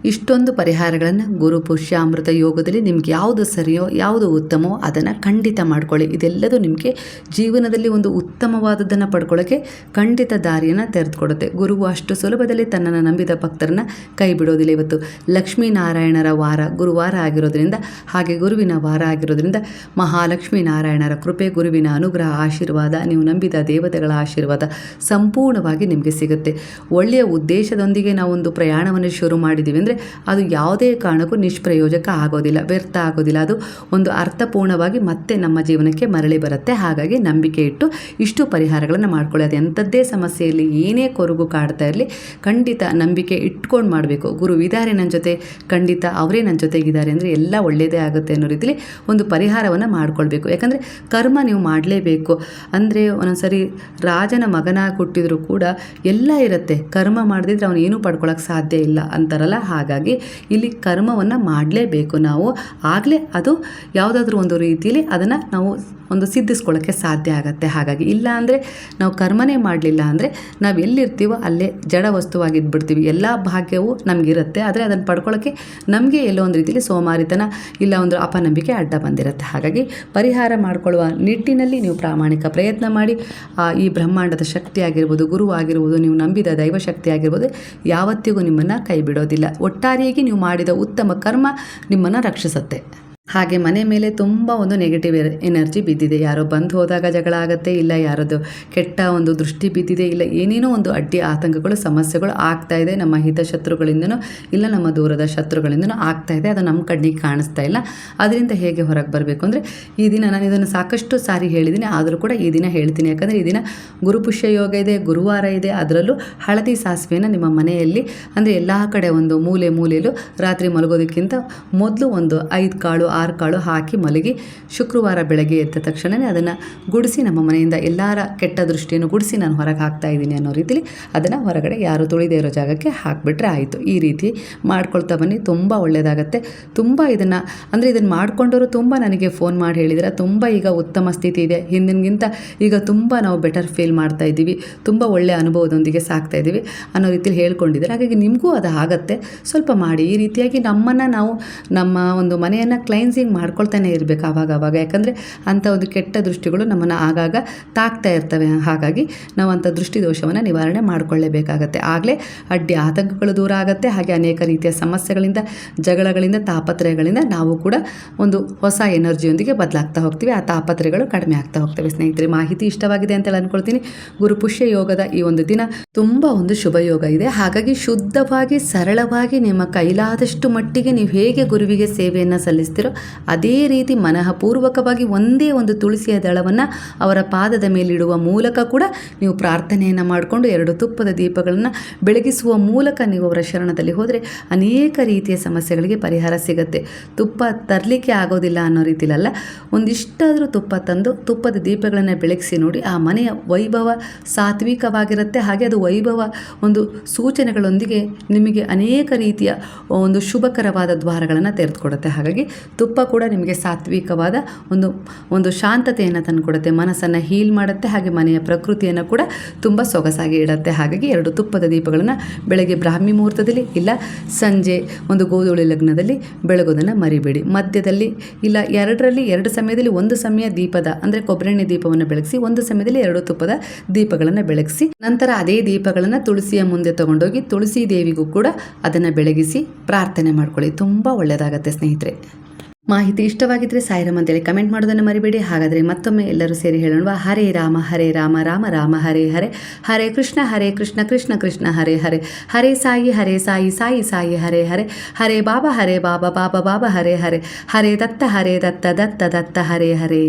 ಇಷ್ಟೊಂದು ಪರಿಹಾರಗಳನ್ನು ಗುರು ಪುಷ್ಯಾಮೃತ ಯೋಗದಲ್ಲಿ ನಿಮ್ಗೆ ಯಾವುದು ಸರಿಯೋ, ಯಾವುದು ಉತ್ತಮವೋ ಅದನ್ನು ಖಂಡಿತ ಮಾಡ್ಕೊಳ್ಳಿ. ಇದೆಲ್ಲದೂ ನಿಮಗೆ ಜೀವನದಲ್ಲಿ ಒಂದು ಉತ್ತಮವಾದದ್ದನ್ನು ಪಡ್ಕೊಳ್ಳೋಕ್ಕೆ ಖಂಡಿತ ದಾರಿಯನ್ನು ತೆರೆದುಕೊಡುತ್ತೆ. ಗುರುವು ಅಷ್ಟು ಸುಲಭದಲ್ಲಿ ತನ್ನನ್ನು ನಂಬಿದ ಭಕ್ತರನ್ನು ಕೈ ಬಿಡೋದಿಲ್ಲ. ಇವತ್ತು ಲಕ್ಷ್ಮೀನಾರಾಯಣರ ವಾರ, ಗುರುವಾರ ಆಗಿರೋದ್ರಿಂದ, ಹಾಗೆ ಗುರುವಿನ ವಾರ ಆಗಿರೋದ್ರಿಂದ ಮಹಾಲಕ್ಷ್ಮೀ ನಾರಾಯಣರ ಕೃಪೆ, ಗುರುವಿನ ಅನುಗ್ರಹ, ಆಶೀರ್ವಾದ, ನೀವು ನಂಬಿದ ದೇವತೆಗಳ ಆಶೀರ್ವಾದ ಸಂಪೂರ್ಣವಾಗಿ ನಿಮಗೆ ಸಿಗುತ್ತೆ. ಒಳ್ಳೆಯ ಉದ್ದೇಶದೊಂದಿಗೆ ನಾವೊಂದು ಪ್ರಯಾಣವನ್ನು ಶುರು ಮಾಡಿದ್ದೀವಿ ಅಂದರೆ ಅದು ಯಾವುದೇ ಕಾರಣಕ್ಕೂ ನಿಷ್ಪ್ರಯೋಜಕ ಆಗೋದಿಲ್ಲ, ವ್ಯರ್ಥ ಆಗೋದಿಲ್ಲ. ಅದು ಒಂದು ಅರ್ಥಪೂರ್ಣವಾಗಿ ಮತ್ತೆ ನಮ್ಮ ಜೀವನಕ್ಕೆ ಮರಳಿ ಬರುತ್ತೆ. ಹಾಗಾಗಿ ನಂಬಿಕೆ ಇಟ್ಟು ಇಷ್ಟು ಪರಿಹಾರಗಳನ್ನು ಮಾಡ್ಕೊಳ್ಳಿ. ಅದು ಎಂಥದ್ದೇ ಸಮಸ್ಯೆಯಲ್ಲಿ ಏನೇ ಕೊರಗು ಕಾಡ್ತಾ ಇರಲಿ, ಖಂಡಿತ ನಂಬಿಕೆ ಇಟ್ಕೊಂಡು ಮಾಡಬೇಕು. ಗುರು ಇದ್ದಾರೆ ನನ್ನ ಜೊತೆ, ಖಂಡಿತ ಅವರೇ ನನ್ನ ಜೊತೆಗಿದ್ದಾರೆ ಅಂದರೆ ಎಲ್ಲ ಒಳ್ಳೆಯದೇ ಆಗುತ್ತೆ ಅನ್ನೋ ರೀತಿಲಿ ಒಂದು ಪರಿಹಾರವನ್ನು ಮಾಡ್ಕೊಳ್ಬೇಕು. ಯಾಕಂದರೆ ಕರ್ಮ ನೀವು ಮಾಡಲೇಬೇಕು. ಅಂದರೆ ಒಂದೊಂದ್ಸರಿ ರಾಜನ ಮಗನಾಗಿ ಹುಟ್ಟಿದರೂ ಕೂಡ ಎಲ್ಲ ಇರುತ್ತೆ, ಕರ್ಮ ಮಾಡದಿದ್ರೆ ಅವನು ಏನೂ ಪಡ್ಕೊಳ್ಳೋಕೆ ಸಾಧ್ಯ ಇಲ್ಲ ಅಂತಾರಲ್ಲ. ಹಾಗಾಗಿ ಇಲ್ಲಿ ಕರ್ಮವನ್ನು ಮಾಡಲೇಬೇಕು ನಾವು, ಆಗಲೇ ಅದು ಯಾವುದಾದ್ರೂ ಒಂದು ರೀತಿಯಲ್ಲಿ ಅದನ್ನು ನಾವು ಒಂದು ಸಿದ್ಧಿಸ್ಕೊಳ್ಳೋಕ್ಕೆ ಸಾಧ್ಯ ಆಗುತ್ತೆ. ಹಾಗಾಗಿ ಇಲ್ಲ ಅಂದರೆ ನಾವು ಕರ್ಮನೇ ಮಾಡಲಿಲ್ಲ ಅಂದರೆ ನಾವು ಎಲ್ಲಿರ್ತೀವೋ ಅಲ್ಲೇ ಜಡ ವಸ್ತುವಾಗಿದ್ಬಿಡ್ತೀವಿ. ಎಲ್ಲ ಭಾಗ್ಯವೂ ನಮಗಿರುತ್ತೆ, ಆದರೆ ಅದನ್ನು ಪಡ್ಕೊಳ್ಳೋಕ್ಕೆ ನಮಗೆ ಎಲ್ಲೋ ಒಂದು ರೀತಿಯಲ್ಲಿ ಸೋಮಾರಿತನ ಇಲ್ಲ ಒಂದು ಅಪನಂಬಿಕೆ ಅಡ್ಡ ಬಂದಿರುತ್ತೆ. ಹಾಗಾಗಿ ಪರಿಹಾರ ಮಾಡಿಕೊಳ್ಳುವ ನಿಟ್ಟಿನಲ್ಲಿ ನೀವು ಪ್ರಾಮಾಣಿಕ ಪ್ರಯತ್ನ ಮಾಡಿ. ಈ ಬ್ರಹ್ಮಾಂಡದ ಶಕ್ತಿ ಆಗಿರ್ಬೋದು, ಗುರು ಆಗಿರ್ಬೋದು, ನೀವು ನಂಬಿದ ದೈವಶಕ್ತಿ ಆಗಿರ್ಬೋದು, ಯಾವತ್ತಿಗೂ ನಿಮ್ಮನ್ನು ಕೈ ಬಿಡೋದಿಲ್ಲ. ಒಟ್ಟಾರೆಯಾಗಿ ನೀವು ಮಾಡಿದ ಉತ್ತಮ ಕರ್ಮ ನಿಮ್ಮನ್ನು ರಕ್ಷಿಸುತ್ತೆ. ಹಾಗೆ ಮನೆ ಮೇಲೆ ತುಂಬ ಒಂದು ನೆಗೆಟಿವ್ ಎನರ್ಜಿ ಬಿದ್ದಿದೆ, ಯಾರೋ ಬಂದು ಹೋದಾಗ ಜಗಳ ಆಗುತ್ತೆ, ಇಲ್ಲ ಯಾರದು ಕೆಟ್ಟ ಒಂದು ದೃಷ್ಟಿ ಬಿದ್ದಿದೆ, ಇಲ್ಲ ಏನೇನೋ ಒಂದು ಅಡ್ಡಿ ಆತಂಕಗಳು ಸಮಸ್ಯೆಗಳು ಆಗ್ತಾ ಇದೆ, ನಮ್ಮ ಹಿತಶತ್ರುಗಳಿಂದನೂ ಇಲ್ಲ ನಮ್ಮ ದೂರದ ಶತ್ರುಗಳಿಂದನೂ ಆಗ್ತಾ ಇದೆ. ಅದು ನಮ್ಮ ಕಣ್ಣಿಗೆ ಕಾಣಿಸ್ತಾ ಇಲ್ಲ. ಅದರಿಂದ ಹೇಗೆ ಹೊರಗೆ ಬರಬೇಕು ಅಂದರೆ ಈ ದಿನ ನಾನು ಇದನ್ನು ಸಾಕಷ್ಟು ಸಾರಿ ಹೇಳಿದ್ದೀನಿ, ಆದರೂ ಕೂಡ ಈ ದಿನ ಹೇಳ್ತೀನಿ. ಯಾಕಂದರೆ ಈ ದಿನ ಗುರುಪುಷ್ಯ ಯೋಗ ಇದೆ, ಗುರುವಾರ ಇದೆ. ಅದರಲ್ಲೂ ಹಳದಿ ಸಾಸಿವೆಯನ್ನು ನಿಮ್ಮ ಮನೆಯಲ್ಲಿ ಅಂದರೆ ಎಲ್ಲ ಕಡೆ ಒಂದು ಮೂಲೆಯಲ್ಲೂ ರಾತ್ರಿ ಮಲಗೋದಕ್ಕಿಂತ ಮೊದಲು ಒಂದು 5 ಕಾಳು 6 ಕಾಳು ಹಾಕಿ ಮಲಗಿ ಶುಕ್ರವಾರ ಬೆಳಗ್ಗೆ ಎದ್ದ ತಕ್ಷಣವೇ ಅದನ್ನು ಗುಡಿಸಿ ನಮ್ಮ ಮನೆಯಿಂದ ಎಲ್ಲರ ಕೆಟ್ಟ ದೃಷ್ಟಿಯನ್ನು ಗುಡಿಸಿ ನಾನು ಹೊರಗೆ ಹಾಕ್ತಾ ಇದ್ದೀನಿ ಅನ್ನೋ ರೀತಿಲಿ ಅದನ್ನು ಹೊರಗಡೆ ಯಾರು ತುಳಿದೇ ಇರೋ ಜಾಗಕ್ಕೆ ಹಾಕಿಬಿಟ್ರೆ ಆಯಿತು. ಈ ರೀತಿ ಮಾಡ್ಕೊಳ್ತಾ ಬನ್ನಿ, ತುಂಬ ಒಳ್ಳೆಯದಾಗತ್ತೆ. ತುಂಬ ಇದನ್ನು ಮಾಡ್ಕೊಂಡವರು ತುಂಬ ನನಗೆ ಫೋನ್ ಮಾಡಿ ಹೇಳಿದರೆ ತುಂಬ ಈಗ ಉತ್ತಮ ಸ್ಥಿತಿ ಇದೆ, ಹಿಂದಿನಗಿಂತ ಈಗ ತುಂಬ ನಾವು ಬೆಟರ್ ಫೀಲ್ ಮಾಡ್ತಾ ಇದ್ದೀವಿ, ತುಂಬ ಒಳ್ಳೆಯ ಅನುಭವದೊಂದಿಗೆ ಸಾಕ್ತಾ ಇದ್ದೀವಿ ಅನ್ನೋ ರೀತಿಯಲ್ಲಿ ಹೇಳ್ಕೊಂಡಿದ್ದಾರೆ. ಹಾಗಾಗಿ ನಿಮಗೂ ಅದು ಆಗುತ್ತೆ, ಸ್ವಲ್ಪ ಮಾಡಿ. ಈ ರೀತಿಯಾಗಿ ನಮ್ಮನ್ನು ನಾವು ನಮ್ಮ ಒಂದು ಮನೆಯನ್ನು ಕ್ಲೈನ್ಸಿಂಗ್ ಮಾಡ್ಕೊಳ್ತಾನೆ ಇರಬೇಕು ಆವಾಗ. ಯಾಕಂದರೆ ಅಂಥ ಒಂದು ಕೆಟ್ಟ ದೃಷ್ಟಿಗಳು ನಮ್ಮನ್ನು ಆಗಾಗ ತಾಕ್ತಾ ಇರ್ತವೆ. ಹಾಗಾಗಿ ನಾವು ಅಂಥ ದೃಷ್ಟಿ ದೋಷವನ್ನು ನಿವಾರಣೆ ಮಾಡಿಕೊಳ್ಳೇಬೇಕಾಗತ್ತೆ. ಆಗಲೇ ಅಡ್ಡಿ ಆತಂಕಗಳು ದೂರ ಆಗುತ್ತೆ. ಹಾಗೆ ಅನೇಕ ರೀತಿಯ ಸಮಸ್ಯೆಗಳಿಂದ, ಜಗಳಗಳಿಂದ, ತಾಪತ್ರಯಗಳಿಂದ ನಾವು ಕೂಡ ಒಂದು ಹೊಸ ಎನರ್ಜಿಯೊಂದಿಗೆ ಬದಲಾಗ್ತಾ ಹೋಗ್ತೀವಿ. ಆ ತಾಪತ್ರಯಗಳು ಕಡಿಮೆ ಆಗ್ತಾ ಹೋಗ್ತವೆ. ಸ್ನೇಹಿತರೆ, ಮಾಹಿತಿ ಇಷ್ಟವಾಗಿದೆ ಅಂತೇಳಿ ಅಂದ್ಕೊಳ್ತೀನಿ. ಗುರುಪುಷ್ಯ ಯೋಗದ ಈ ಒಂದು ದಿನ ತುಂಬ ಒಂದು ಶುಭ ಯೋಗ ಇದೆ. ಹಾಗಾಗಿ ಶುದ್ಧವಾಗಿ ಸರಳವಾಗಿ ನಿಮ್ಮ ಕೈಲಾದಷ್ಟು ಮಟ್ಟಿಗೆ ನೀವು ಹೇಗೆ ಗುರುವಿಗೆ ಸೇವೆಯನ್ನು ಸಲ್ಲಿಸ್ತೀರೋ ಅದೇ ರೀತಿ ಮನಃಪೂರ್ವಕವಾಗಿ ಒಂದೇ ಒಂದು ತುಳಸಿಯ ದಳವನ್ನು ಅವರ ಪಾದದ ಮೇಲಿಡುವ ಮೂಲಕ ಕೂಡ ನೀವು ಪ್ರಾರ್ಥನೆಯನ್ನು ಮಾಡಿಕೊಂಡು 2 ತುಪ್ಪದ ದೀಪಗಳನ್ನು ಬೆಳಗಿಸುವ ಮೂಲಕ ನೀವು ಅವರ ಶರಣದಲ್ಲಿ ಹೋದರೆ ಅನೇಕ ರೀತಿಯ ಸಮಸ್ಯೆಗಳಿಗೆ ಪರಿಹಾರ ಸಿಗುತ್ತೆ. ತುಪ್ಪ ತರಲಿಕ್ಕೆ ಆಗೋದಿಲ್ಲ ಅನ್ನೋ ರೀತಿಲಲ್ಲ, ಒಂದಿಷ್ಟಾದರೂ ತುಪ್ಪ ತಂದು ತುಪ್ಪದ ದೀಪಗಳನ್ನು ಬೆಳಗಿಸಿ ನೋಡಿ, ಆ ಮನೆಯ ವೈಭವ ಸಾತ್ವಿಕವಾಗಿರುತ್ತೆ. ಹಾಗೆ ಅದು ವೈಭವ ಒಂದು ಸೂಚನೆಗಳೊಂದಿಗೆ ನಿಮಗೆ ಅನೇಕ ರೀತಿಯ ಒಂದು ಶುಭಕರವಾದ ದ್ವಾರಗಳನ್ನು ತೆರೆದುಕೊಡುತ್ತೆ. ಹಾಗಾಗಿ ತುಪ್ಪ ಕೂಡ ನಿಮಗೆ ಸಾತ್ವಿಕವಾದ ಒಂದು ಶಾಂತತೆಯನ್ನು ತಂದುಕೊಡುತ್ತೆ, ಮನಸ್ಸನ್ನು ಹೀಲ್ ಮಾಡುತ್ತೆ. ಹಾಗೆ ಮನೆಯ ಪ್ರಕೃತಿಯನ್ನು ಕೂಡ ತುಂಬ ಸೊಗಸಾಗಿ ಇಡುತ್ತೆ. ಹಾಗಾಗಿ 2 ತುಪ್ಪದ ದೀಪಗಳನ್ನು ಬೆಳಗ್ಗೆ ಬ್ರಾಹ್ಮಿ ಮುಹೂರ್ತದಲ್ಲಿ ಇಲ್ಲ ಸಂಜೆ ಒಂದು ಗೋಧೂಳಿ ಲಗ್ನದಲ್ಲಿ ಬೆಳಗೋದನ್ನು ಮರಿಬೇಡಿ. ಮಧ್ಯದಲ್ಲಿ ಇಲ್ಲ 2 ಸಮಯದಲ್ಲಿ ಒಂದು ಸಮಯ ದೀಪದ ಅಂದರೆ ಕೊಬ್ಬರೆಣ್ಣೆ ದೀಪವನ್ನು ಬೆಳಗಿಸಿ, ಒಂದು ಸಮಯದಲ್ಲಿ 2 ತುಪ್ಪದ ದೀಪಗಳನ್ನು ಬೆಳಗಿಸಿ, ನಂತರ ಅದೇ ದೀಪಗಳನ್ನು ತುಳಸಿಯ ಮುಂದೆ ತಗೊಂಡೋಗಿ ತುಳಸಿ ದೇವಿಗೂ ಕೂಡ ಅದನ್ನು ಬೆಳಗಿಸಿ ಪ್ರಾರ್ಥನೆ ಮಾಡ್ಕೊಳ್ಳಿ. ತುಂಬ ಒಳ್ಳೆಯದಾಗತ್ತೆ ಸ್ನೇಹಿತರೆ. ಮಾಹಿತಿ ಇಷ್ಟವಾಗಿದ್ದರೆ ಸಾಯಿರಾಮ್ ಅಂತೇಳಿ ಕಮೆಂಟ್ ಮಾಡೋದನ್ನು ಮರಿಬೇಡಿ. ಹಾಗಾದರೆ ಮತ್ತೊಮ್ಮೆ ಎಲ್ಲರೂ ಸೇರಿ ಹೇಳೋಣ, ಹರೇ ರಾಮ ರಾಮ ರಾಮ ಹರೇ ಹರೇ, ಹರೇ ಕೃಷ್ಣ ಕೃಷ್ಣ ಕೃಷ್ಣ ಹರೇ ಹರೇ, ಹರೇ ಸಾಯಿ ಸಾಯಿ ಸಾಯಿ ಹರೇ ಹರೇ, ಹರೇ ಬಾಬಾ ಬಾಬಾ ಬಾಬಾ ಹರೇ ಹರೇ, ಹರೇ ದತ್ತ ದತ್ತ ದತ್ತ ಹರೇ ಹರೇ.